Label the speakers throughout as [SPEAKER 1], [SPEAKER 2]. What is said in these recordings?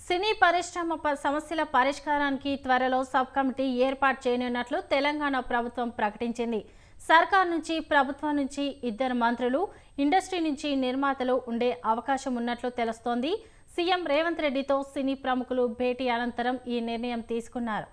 [SPEAKER 1] సినీ పరిశ్రమ సమస్యల పరిష్కారానికి త్వరలో సబ్ కమిటీ ఏర్పాటు చేయనున్నట్లు తెలంగాణ ప్రభుత్వం ప్రకటించింది. సర్కార్ నుంచి, ప్రభుత్వం నుంచి 2 మంత్రులు, ఇండస్ట్రీ నుంచి నిర్మాతలు ఉండే అవకాశం ఉన్నట్లు తెలుస్తోంది. సీఎం రేవంత్ రెడ్డితో సినీ ప్రముఖులు భేటీ అనంతరం ఈ నిర్ణయం తీసుకున్నారు.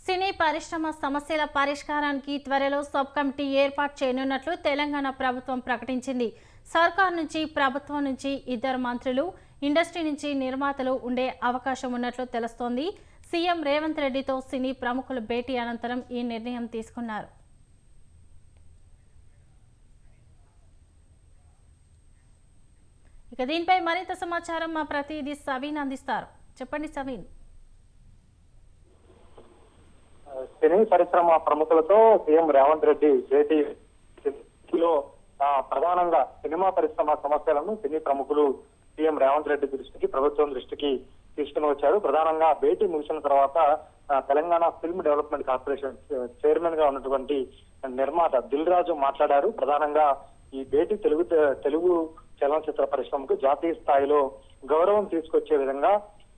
[SPEAKER 1] సినీ పరిశ్రమ సమస్యల పరిష్కారానికి త్వరలో సబ్ కమిటీ ఏర్పాటు చేయనున్నట్లు తెలంగాణ ప్రభుత్వం ప్రకటించింది. సర్కార్ నుంచి, ప్రభుత్వం నుంచి 2 మంత్రులు, ఇండస్ట్రీ నుంచి నిర్మాతలు ఉండే అవకాశం ఉన్నట్లు తెలుస్తోంది. సీఎం రేవంత్ రెడ్డితో సినీ ప్రముఖులు భేటీ అనంతరం ఈ నిర్ణయం తీసుకున్నారు. ఇక దీనిపై మరింత సమాచారం మా ప్రతినిధి సవీన్ అందిస్తారు. చెప్పండి సవీన్.
[SPEAKER 2] సినీ పరిశ్రమ ప్రముఖులతో సీఎం రేవంత్ రెడ్డి భేటీలో ప్రధానంగా సినిమా పరిశ్రమ సమస్యలను సినీ ప్రముఖులు సీఎం రేవంత్ రెడ్డి దృష్టికి, ప్రభుత్వం దృష్టికి తీసుకుని వచ్చారు. ప్రధానంగా భేటీ ముగిసిన తర్వాత Telangana film development corporation chairman గా ఉన్నటువంటి నిర్మాత దిల్ రాజు మాట్లాడారు. ప్రధానంగా ఈ భేటీ తెలుగు చలనచిత్ర పరిశ్రమకు జాతీయ స్థాయిలో గౌరవం తీసుకొచ్చే విధంగా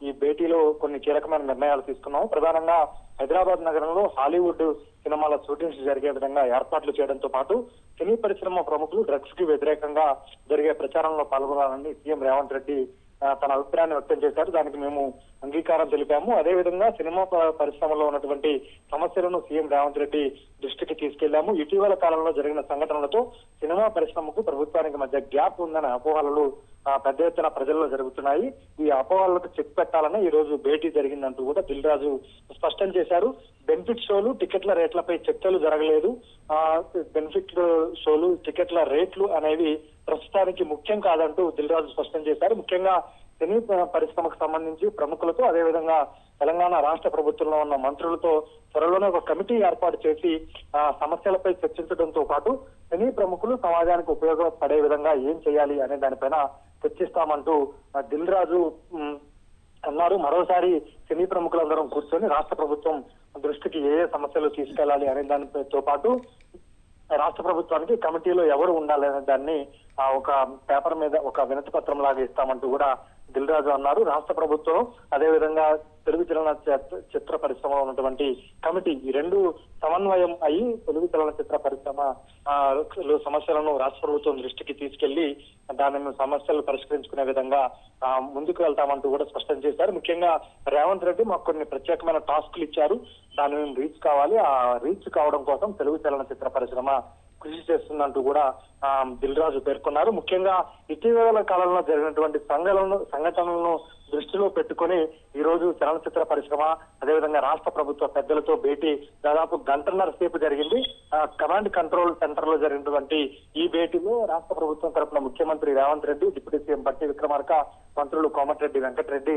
[SPEAKER 2] ఈ భేటీలో కొన్ని కీలకమైన నిర్ణయాలు తీసుకున్నాం. ప్రధానంగా హైదరాబాద్ నగరంలో హాలీవుడ్ సినిమాల షూటింగ్స్ జరిగే విధంగా ఏర్పాట్లు చేయడంతో పాటు సినీ పరిశ్రమ ప్రముఖులు డ్రగ్స్ కి వ్యతిరేకంగా జరిగే ప్రచారంలో పాల్గొనాలని సీఎం రేవంత్ రెడ్డి తన అభిప్రాయాన్ని వ్యక్తం చేశారు. దానికి మేము అంగీకారం తెలిపాము. అదేవిధంగా సినిమా పరిశ్రమలో ఉన్నటువంటి సమస్యలను సీఎం రేవంత్ రెడ్డి దృష్టికి తీసుకెళ్లాము. ఇటీవల కాలంలో జరిగిన సంఘటనలతో సినిమా పరిశ్రమకు, ప్రభుత్వానికి మధ్య గ్యాప్ ఉందనే అపోహలు పెద్ద ఎత్తున ప్రజల్లో జరుగుతున్నాయి. ఈ అపోహలకు చెక్ పెట్టాలని ఈ రోజు భేటీ జరిగిందంటూ కూడా దిల్ రాజు స్పష్టం చేశారు. బెనిఫిట్ షోలు, టికెట్ల రేట్లపై చర్చలు జరగలేదు. బెనిఫిట్ షోలు, టికెట్ల రేట్లు అనేవి ప్రస్తుతానికి ముఖ్యం కాదంటూ దిల్ రాజు స్పష్టం చేశారు. ముఖ్యంగా సినీ పరిశ్రమకు సంబంధించి ప్రముఖులతో, అదేవిధంగా తెలంగాణ రాష్ట్ర ప్రభుత్వంలో ఉన్న మంత్రులతో త్వరలోనే ఒక కమిటీ ఏర్పాటు చేసి సమస్యలపై చర్చించడంతో పాటు సినీ ప్రముఖులు సమాజానికి ఉపయోగపడే విధంగా ఏం చేయాలి అనే దానిపైన చర్చిస్తామంటూ దిల్ రాజు అన్నారు. మరోసారి సినీ ప్రముఖులందరం కూర్చొని రాష్ట్ర ప్రభుత్వం దృష్టికి ఏ సమస్యలు తీసుకెళ్లాలి అనే దానితో పాటు రాష్ట్ర ప్రభుత్వానికి కమిటీలో ఎవరు ఉండాలి అనే దాన్ని ఒక పేపర్ మీద ఒక వినతి పత్రం లాగా ఇస్తామంటూ కూడా దిల్ రాజు అన్నారు. రాష్ట్ర ప్రభుత్వం, అదేవిధంగా తెలుగు చలనచిత్ర పరిశ్రమలో ఉన్నటువంటి కమిటీ, ఈ రెండు సమన్వయం అయ్యి తెలుగు చలనచిత్ర పరిశ్రమ సమస్యలను రాష్ట్ర ప్రభుత్వం దృష్టికి తీసుకెళ్లి దానిని సమస్యలు పరిష్కరించుకునే విధంగా ముందుకు వెళ్తామంటూ కూడా స్పష్టం చేశారు. ముఖ్యంగా రేవంత్ రెడ్డి మాకు కొన్ని ప్రత్యేకమైన టాస్క్లు ఇచ్చారు. దాన్ని మేము రీచ్ కావాలి. ఆ రీచ్ కావడం కోసం తెలుగు చలనచిత్ర పరిశ్రమ కృషి చేస్తుందంటూ కూడా దిల్ రాజు పేర్కొన్నారు. ముఖ్యంగా ఇటీవల కాలంలో జరిగినటువంటి సంఘటనలను దృష్టిలో పెట్టుకుని ఈ రోజు చలనచిత్ర పరిశ్రమ, అదేవిధంగా రాష్ట్ర ప్రభుత్వ పెద్దలతో భేటీ దాదాపు గంటన్నర సేపు జరిగింది. కమాండ్ కంట్రోల్ సెంటర్ లో జరిగినటువంటి ఈ భేటీలో రాష్ట్ర ప్రభుత్వం తరఫున ముఖ్యమంత్రి రేవంత్ రెడ్డి, డిప్యూటీ సీఎం బట్టి విక్రమార్క, మంత్రులు కోమటిరెడ్డి వెంకటరెడ్డి,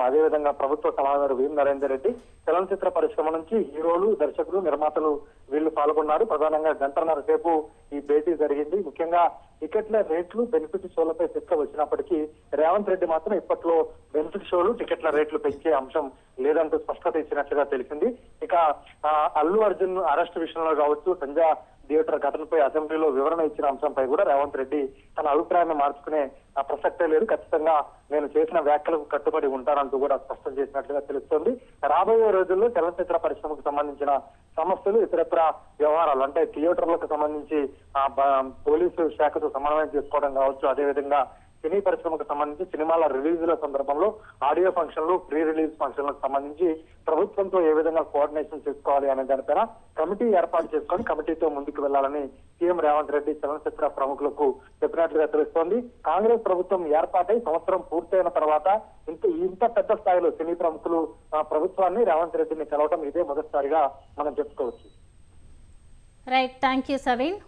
[SPEAKER 2] అదేవిధంగా ప్రభుత్వ సలహాదారు వి నరేందర్ రెడ్డి, చలనచిత్ర పరిశ్రమ నుంచి హీరోలు, దర్శకులు, నిర్మాతలు వీళ్ళు పాల్గొన్నారు. ప్రధానంగా గంటన్నర సేపు ఈ భేటీ జరిగింది. ముఖ్యంగా టికెట్ల రేట్లు, బెనిఫిట్ షోలపై చర్చ వచ్చినప్పటికీ రేవంత్ రెడ్డి మాత్రం ఇప్పట్లో బెనిఫిట్ షోలు, టికెట్ల రేట్లు పెంచే అంశం లేదంటూ స్పష్టత ఇచ్చినట్లుగా తెలిసింది. ఇక అల్లు అర్జున్ అరెస్ట్ విషయంలో కావచ్చు, సంజయ్ థియేటర్ ఘటనపై అసెంబ్లీలో వివరణ ఇచ్చిన అంశంపై కూడా రేవంత్ రెడ్డి తన అభిప్రాయాన్ని మార్చుకునే ప్రసక్తే లేదు. ఖచ్చితంగా నేను చేసిన వ్యాఖ్యలకు కట్టుబడి ఉంటానంటూ కూడా స్పష్టం చేసినట్లుగా తెలుస్తోంది. రాబోయే రోజుల్లో చలనచిత్ర పరిశ్రమకు సంబంధించిన సమస్యలు, ఇతరత్ర వ్యవహారాలు అంటే థియేటర్లకు సంబంధించి పోలీసు శాఖతో సమన్వయం చేసుకోవడం కావచ్చు, అదేవిధంగా సినీ పరిశ్రమకు సంబంధించి సినిమాల రిలీజుల సందర్భంలో ఆడియో ఫంక్షన్లు, ప్రీ రిలీజ్ ఫంక్షన్లకు సంబంధించి ప్రభుత్వంతో ఏ విధంగా కోఆర్డినేషన్ చేసుకోవాలి అనే దానిపైన కమిటీ ఏర్పాటు చేసుకొని కమిటీతో ముందుకు వెళ్లాలని సీఎం రేవంత్ రెడ్డి చలనచిత్ర ప్రముఖులకు చెప్పినట్లుగా తెలుస్తోంది. కాంగ్రెస్ ప్రభుత్వం ఏర్పాటై సంవత్సరం పూర్తయిన తర్వాత ఇంత పెద్ద స్థాయిలో సినీ ప్రముఖులు ప్రభుత్వాన్ని, రేవంత్ రెడ్డిని కలవడం ఇదే మొదటిసారిగా మనం చెప్పుకోవచ్చు.
[SPEAKER 1] Right, thank you Saveen.